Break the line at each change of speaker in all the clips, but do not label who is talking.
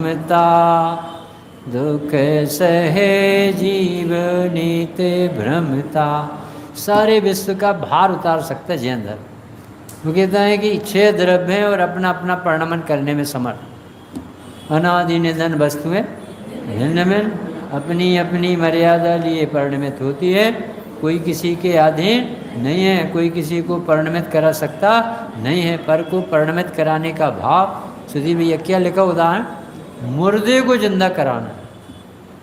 मता दुख सहे जीव नीत भ्रमता। सारे विश्व का भार उतार सकता है जैन धर्म। वो कहता है कि 6 द्रव्य हैं और अपना अपना परिणमन करने में समर्थ। अनादि निधन वस्तुएं भिन्न भिन्न अपनी अपनी मर्यादा लिए परिणमित होती है। कोई किसी के अधीन नहीं है, कोई किसी को परिणमित करा सकता नहीं है। पर को परिणमित कराने का भाव, सुधीर भैया क्या लिखा उदाहरण, मुर्दे को जिंदा कराना।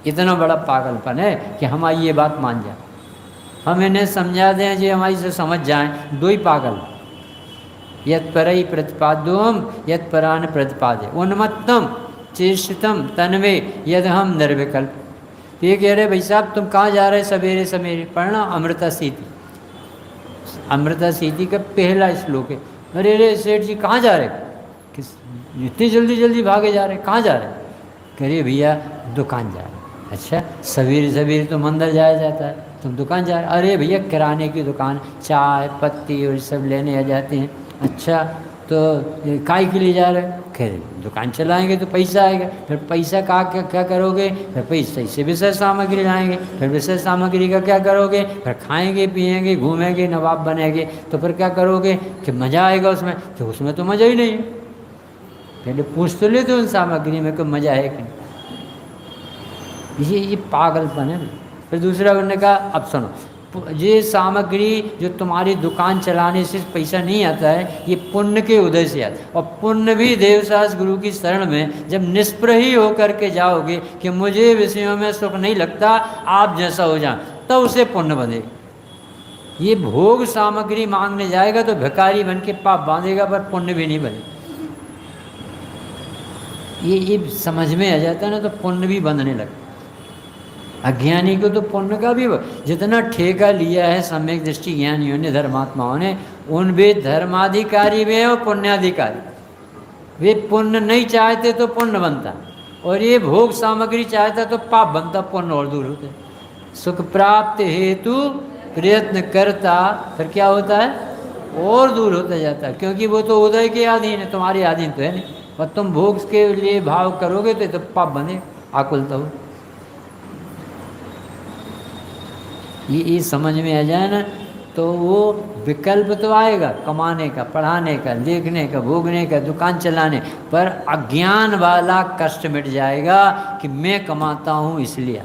इतना बड़ा पागलपन है कि हमारी ये बात मान जाए, हम इन्हें समझा दें जी हमारी से समझ जाएं। दो ही पागल, यत् परई प्रतिपाद्योम यत् परान प्रतिपादे उन्मत्तम चेष्टितम तन्वे यद हम निर्विकल्प। तो ये कह रहे भाई साहब तुम कहाँ जा रहे सवेरे सवेरे, पढ़ना अमृता सीति। अमृता सीति का पहला श्लोक है। अरे रे सेठ जी कहाँ जा रहे, किस इतनी जल्दी जल्दी भागे जा रहे, कहाँ जा रहे? कह रहे भैया दुकान जा रहे। अच्छा सवेरे सवेरे तो मंदिर जाया जाता है, तुम दुकान जा रहे? अरे भैया किराने की दुकान, चाय पत्ती और सब लेने आ जाते हैं। अच्छा तो काय के लिए जा रहे हैं? कह रहे दुकान चलाएंगे तो पैसा आएगा, फिर पैसा का क्या करोगे? फिर पैसे से विषय सामग्री लाएंगे, फिर विषय सामग्री का क्या करोगे? फिर खाएंगे पिएंगे घूमेंगे नवाब बनेंगे, तो फिर क्या करोगे कि मज़ा आएगा उसमें? तो उसमें तो मज़ा ही नहीं है। पहले पूछ तो लेते उन सामग्री में कोई मज़ा है कि ये पागलपन है। फिर दूसरा उन्होंने कहा अब सुनो, ये सामग्री जो तुम्हारी दुकान चलाने से पैसा नहीं आता है, ये पुण्य के उदय से आता है। और पुण्य भी देवसास गुरु की शरण में जब निष्प्रही होकर के जाओगे कि मुझे विषयों में सुख नहीं लगता, आप जैसा हो जाए, तब उसे पुण्य बनेगा। ये भोग सामग्री मांगने जाएगा तो भिखारी बन के पाप बांधेगा, पर पुण्य भी नहीं बनेगा। ये समझ में आ जाता है ना, तो पुण्य भी बंधने लगता। अज्ञानी को तो पुण्य का भी जितना ठेका लिया है सम्यक दृष्टि ज्ञानियों ने, धर्मात्माओं ने, उन वे धर्माधिकारी वे और पुण्याधिकारी। वे पुण्य नहीं चाहते तो पुण्य बनता, और ये भोग सामग्री चाहता तो पाप बनता, पुण्य और दूर होते। सुख प्राप्त हेतु प्रयत्न करता, फिर क्या होता है? और दूर होता जाता है, क्योंकि वो तो उदय के अधीन है, तुम्हारे अधीन तो है नहीं। और तुम भोग के लिए भाव करोगे तो पाप बने, आकुलता हो। ये समझ में आ जाए ना, तो वो विकल्प तो आएगा कमाने का, पढ़ाने का, देखने का, भोगने का, दुकान चलाने, पर अज्ञान वाला कष्ट मिट जाएगा कि मैं कमाता हूँ इसलिए।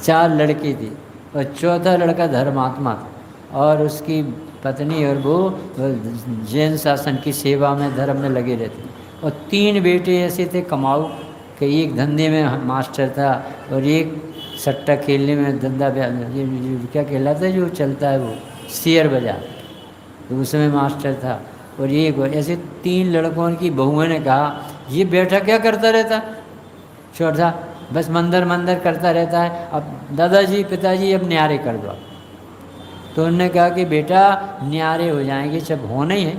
4 लड़की थी और चौथा लड़का धर्मात्मा था, और उसकी पत्नी और वो जैन शासन की सेवा में, धर्म में लगे रहते। और 3 बेटे ऐसे थे कमाऊ, कि एक धंधे में मास्टर था, और एक सट्टा खेलने में धंधा, क्या कहलाता है जो चलता है वो शेयर बाजार, तो उसमें मास्टर था। और एक ऐसे 3 लड़कों की बहुओं ने कहा ये बेटा क्या करता रहता? छोटा बस मंदिर करता रहता है, अब दादाजी पिताजी अब न्यारे कर दो। तो उन्होंने कहा कि बेटा न्यारे हो जाएंगे, जब होना ही है,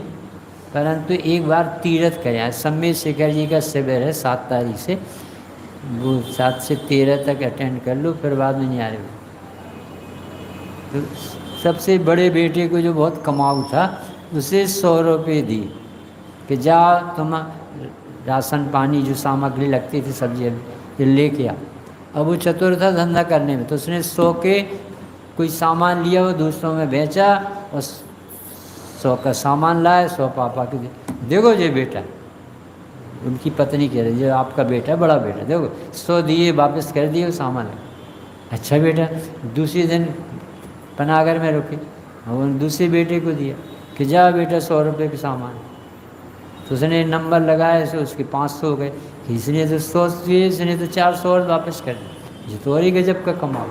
परंतु एक बार तीर्थ करें। सम्मेद शेखर जी का शिविर है 7 तारीख से, वो 7 से 13 तक अटेंड कर लो, फिर बाद में न्यारे हो। तो सबसे बड़े बेटे को जो बहुत कमाऊ था, उसे 100 रुपये दी कि जा तुम राशन पानी जो सामग्री लगती थी सब्जी लेके आ। अब वो चतुर था धंधा करने में, तो उसने 100 के कोई सामान लिया, वो दूसरों में बेचा, और 100 का सामान लाया, 100 पापा के देखो ये बेटा। उनकी पत्नी कह रही जो आपका बेटा है, बड़ा बेटा, देखो 100 दिए, वापस कर दिए वो सामान। अच्छा बेटा। दूसरे दिन पनागर में रुके, और दूसरे बेटे को दिया कि जा बेटा 100 रुपये के सामान। तो उसने नंबर लगाया, से उसके 500 हो गए। इसने तो 100 दिए, इसने तो 400 और वापस कर दिया। ये तो और ही गजब का कमाओ।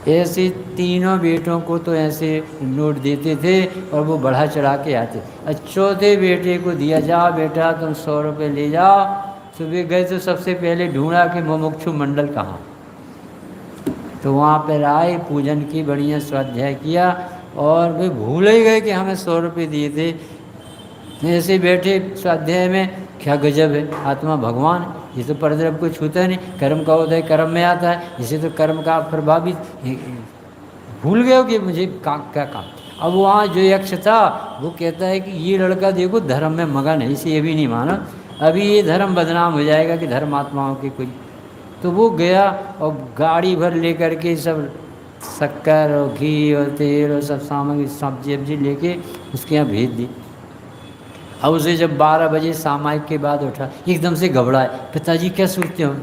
ऐसे तीनों बेटों को तो ऐसे नोट देते थे, और वो बढ़ा चढ़ा के आते। चौथे बेटे को दिया, जा बेटा तुम 100 रुपये ले जाओ। सुबह गए तो सबसे पहले ढूंढा कि मुमुक्षु मंडल कहाँ, तो वहाँ पर आए, पूजन की, बढ़िया स्वाध्याय किया, और वे भूल ही गए कि हमें 100 रुपये दिए थे। ऐसे बैठे स्वाध्याय में, क्या गजब है, आत्मा भगवान, ये तो परद्रव्य को छूता है नहीं, कर्म का उदय कर्म में आता है, जिसे तो कर्म का प्रभावित भूल गए हो कि मुझे क्या काम। अब वहाँ जो यक्ष था वो कहता है कि ये लड़का देखो धर्म में मगन है, इसे ये भी नहीं माना, अभी ये धर्म बदनाम हो जाएगा कि धर्मात्माओं की कोई। तो वो गया और गाड़ी भर लेकर के सब शक्कर और घी और तेल और सब सामग्री सब्जी वब्जी लेके उसके यहाँ भेज दी। अब उसे जब 12 बजे सामायिक के बाद उठा, एकदम से घबराए, पिताजी क्या सोचते हो।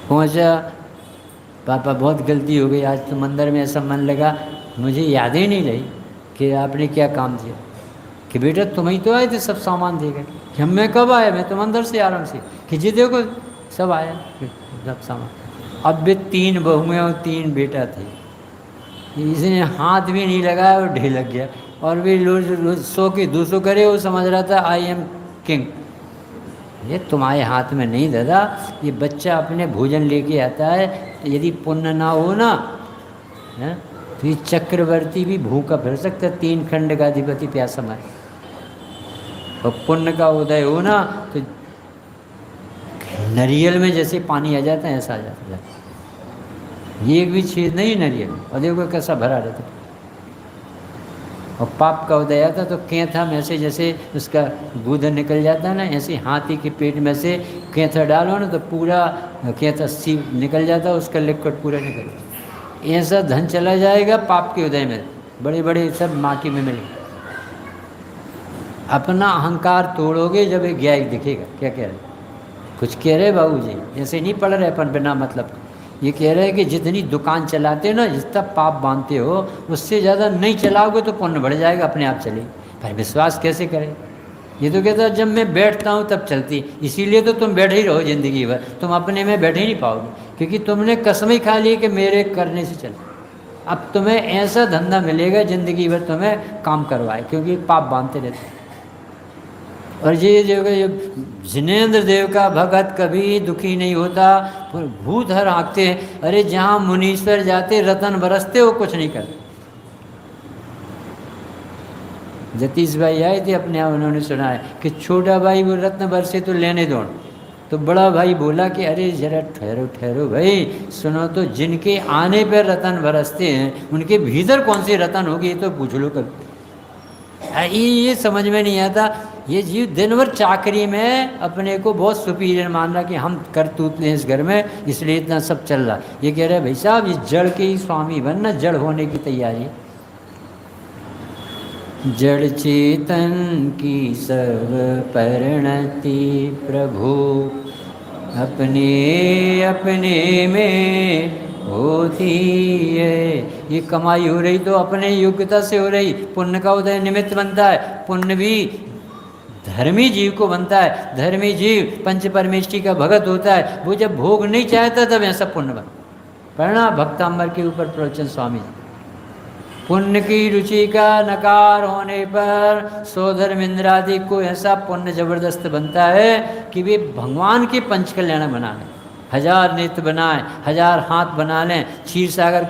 पहुंचा, पापा बहुत गलती हो गई, आज तो मंदिर में ऐसा मन लगा, मुझे याद ही नहीं रही कि आपने क्या काम किया। कि बेटा तुम ही तो आए थे सब सामान देकर। कि हम मैं कब आया, मैं तो मंदिर से आराम से। कि जी देखो सब आया सब सामान। अब भी 3 बहुएं और 3 बेटा थे, इसने हाथ भी नहीं लगाया और ढेलक गया। और भी रोज रोज 100 की 200 करे, वो समझ रहा था आई एम किंग। ये तुम्हारे हाथ में नहीं दादा, ये बच्चा अपने भोजन लेके आता है, यदि पुण्य ना हो ना है तो ये चक्रवर्ती भी भूखा फिर सकता है, 3 खंड का अधिपति प्यासा मारे। और पुण्य का उदय हो ना तो नारियल में जैसे पानी आ जाता है ऐसा आ जाता है, ये एक भी छेद नहीं नारियल में, और देखो कैसा भरा रहता है। और पाप का उदय आता तो केंथा में से जैसे उसका दूध निकल जाता है ना, ऐसे हाथी के पेट में से केंथा डालो ना तो पूरा केंथा सी निकल जाता है, उसका लिक्विड पूरा निकल जाता। ऐसा धन चला जाएगा पाप के उदय में, बड़े बड़े सब माटी में मिले। अपना अहंकार तोड़ोगे जब एक ज्ञायक दिखेगा। क्या कह रहे, कुछ कह रहे बाबू जी, ऐसे नहीं पढ़ रहे अपन बिना मतलब। ये कह रहे हैं कि जितनी दुकान चलाते हो ना, जितना पाप बांधते हो, उससे ज़्यादा नहीं चलाओगे तो पुण्य बढ़ जाएगा, अपने आप चलेगी। पर विश्वास कैसे करें। ये तो कहता है जब मैं बैठता हूँ तब चलती, इसीलिए तो तुम बैठे ही रहो ज़िंदगी भर, तुम अपने में बैठे ही नहीं पाओगे, क्योंकि तुमने कसम ही खा ली कि मेरे करने से चले। अब तुम्हें ऐसा धंधा मिलेगा ज़िंदगी भर तुम्हें काम करवाए, क्योंकि पाप बांधते रहते। और ये जो जिनेंद्र देव का भगत कभी दुखी नहीं होता, भूत हर आंकते हैं। अरे जहाँ मुनीश्वर जाते रतन बरसते, वो कुछ नहीं करते। जतीश भाई आए थे अपने यहाँ, उन्होंने सुना है कि छोटा भाई वो रत्न बरसे तो लेने दो। तो बड़ा भाई बोला कि अरे जरा ठहरो ठहरो भाई, सुनो तो, जिनके आने पर रतन बरसते हैं उनके भीतर कौन सी रतन होगी, ये तो पूछ लो कभी। ये समझ में नहीं आता। ये जीव दिन भर चाकरी में अपने को बहुत सुपीरियर मान रहा कि हम करतूत हैं इस घर में, इसलिए इतना सब चल रहा। ये कह रहे भाई साहब, ये जड़ के ही स्वामी बनना, जड़ होने की तैयारी। जड़ चेतन की सब परिणति प्रभु, अपने अपने में होती है। ये कमाई हो रही तो अपने योग्यता से हो रही। पुण्य का उदय निमित्त बनता है, पुण्य भी धर्मी जीव को बनता है। धर्मी जीव पंच परमेष्टि का भगत होता है, वो जब भोग नहीं चाहता तब ऐसा पुण्य बन। पढ़ना भक्तांबर के ऊपर प्रवचन स्वामी जी। पुण्य की रुचि का नकार होने पर सोधर्म इंद्रादि को ऐसा पुण्य जबरदस्त बनता है कि वे भगवान के पंच कल्याण बना लें, 1000 नेत्र बनाए, 1000 हाथ बना लें, क्षीर सागर